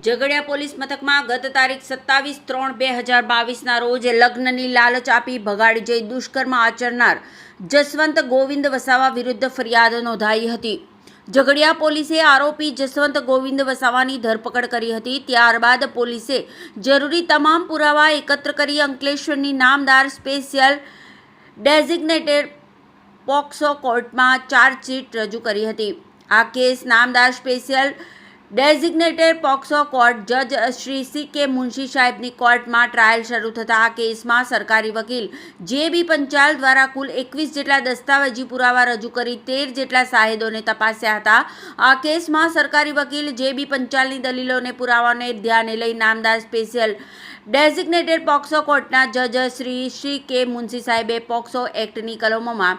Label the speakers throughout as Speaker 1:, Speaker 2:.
Speaker 1: Jhagadia police મથકમાં ગત તારીખ 27/3/2022ના રોજ લગ્નની લાલચ આપી ભગાડી જઈ દુષ્કર્મ આચરનાર જસવંત ગોવિંદ વસાવા વિરુદ્ધ ફરિયાદ નોંધાઈ હતી। ઝઘડિયા પોલીસે આરોપી જસવંત ગોવિંદ વસાવાની ધરપકડ કરી હતી। ત્યારબાદ પોલીસે જરૂરી તમામ પુરાવા એકત્ર કરી અંકલેશ્વરની નામદાર સ્પેશિયલ ડેઝિગ્નેટેડ પોક્સો કોર્ટમાં ચાર્જશીટ રજૂ કરી હતી। આ કેસ નામદાર સ્પેશિયલ ડેઝિગ્નેટેડ પોક્સો કોર્ટ જજ શ્રી સી.કે. મુનશી સાહેબની કોર્ટમાં ટ્રાયલ શરૂ થતાં આ કેસમાં સરકારી વકીલ જે.બી. પંચાલ દ્વારા કુલ 21 જેટલા દસ્તાવેજી પુરાવા રજૂ કરી 13 જેટલા સાહેદોને તપાસ્યા હતા। આ કેસમાં સરકારી વકીલ જે.બી. પંચાલની દલીલોને પુરાવાને ધ્યાને લઈ નામદાર સ્પેશિયલ ડેઝિગ્નેટેડ પોક્સો કોર્ટના જજ શ્રી સી.કે. મુનશી સાહેબે પોક્સો એક્ટની કલમોમાં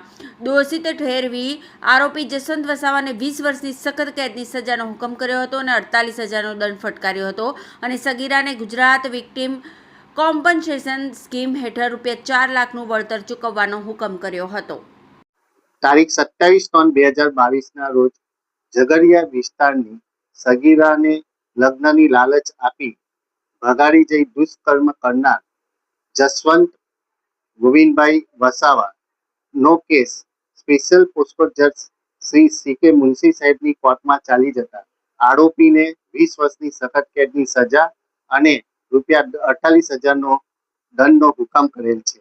Speaker 1: દોષિત ઠેરવી આરોપી જસવંત વસાવાને 20 વર્ષની સખત કેદની સજાનો હુકમ કર્યો હતો અને 48,000નો દંડ ફટકાર્યો હતો અને સગીરાને ગુજરાત વિક્ટિમ કોમ્પન્સેશન સ્કીમ હેઠળ ₹4 લાખનું વળતર ચૂકવવાનો હુકમ કર્યો હતો।
Speaker 2: તારીખ 27/3/2022ના રોજ ઝઘડિયા વિસ્તારની સગીરાને લગ્નની લાલચ આપી ભગાડી જઈ દુષ્કર્મ કરનાર જસવંત ગોવિંદભાઈ વસાવાનો કેસ સ્પેશિયલ પોક્સો જજ શ્રી સી.કે. મુનશી સાહેબની કોર્ટમાં ચાલી જતા આરોપીને 20 વર્ષની સખત કેદની સજા અને ₹48,000નો દંડનો હુકમ કરેલ છે।